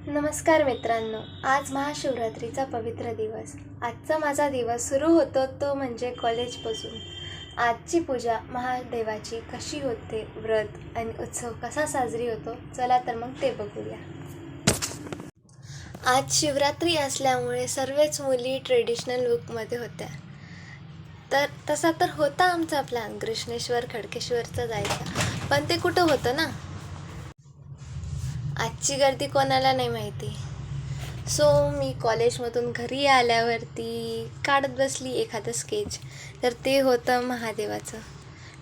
नमस्कार मित्रांनो, आज महाशिवरात्रीचा पवित्र दिवस. आजचा माझा दिवस सुरू होतो तो म्हणजे कॉलेजपासून. आजची पूजा महादेवाची कशी होते, व्रत आणि उत्सव कसा साजरी होतो, चला तर मग ते बघूया. आज शिवरात्री असल्यामुळे सर्वच मुली ट्रेडिशनल लुकमध्ये होत्या. तर तसा तर होता आमचा प्लॅन कृष्णेश्वर खडकेश्वरचा जायचा, पण ते कुठं होतं ना. आजची गर्दी कोणाला नाही माहिती. सो मी कॉलेजमधून घरी आल्यावरती काढत बसली एखादं स्केच. तर ते होतं महादेवाचं.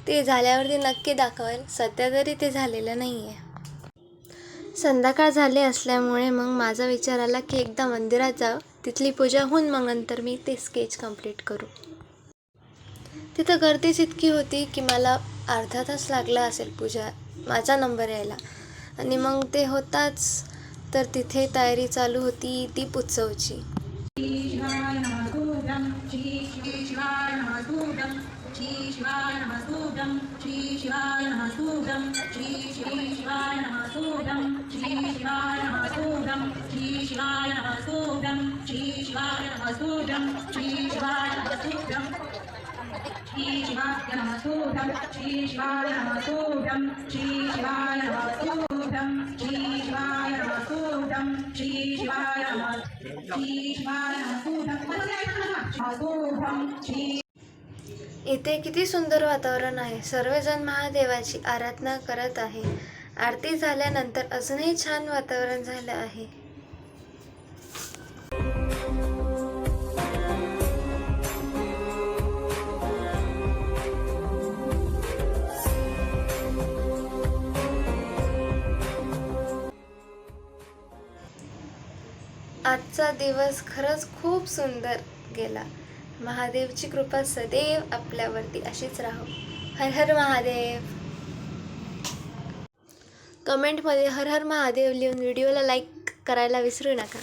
ते झाल्यावरती नक्की दाखवेल, सध्या तरी ते झालेलं नाही आहे. संध्याकाळ झाले असल्यामुळे मग माझा विचार आला की एकदा मंदिरात जावं, तिथली पूजा होऊन मग नंतर मी ते स्केच कंप्लीट करू. तिथं गर्दीच इतकी होती की मला अर्धा तास लागला असेल पूजा माझा नंबर यायला. आणि मग ते होताच तर तिथे तयारी चालू होती दीप उत्सवची. इथे किती सुंदर वातावरण आहे. सर्वजण महादेवाची आराधना करत आहे. आरती झाल्यानंतर अजूनही छान वातावरण झालं आहे. आजचा दिवस खरंच खूप सुंदर गेला. महादेवची कृपा सदैव आपल्यावरती अशीच राहो. हर हर महादेव. कमेंटमध्ये हर हर महादेव लिहून व्हिडिओला लाईक करायला विसरू नका.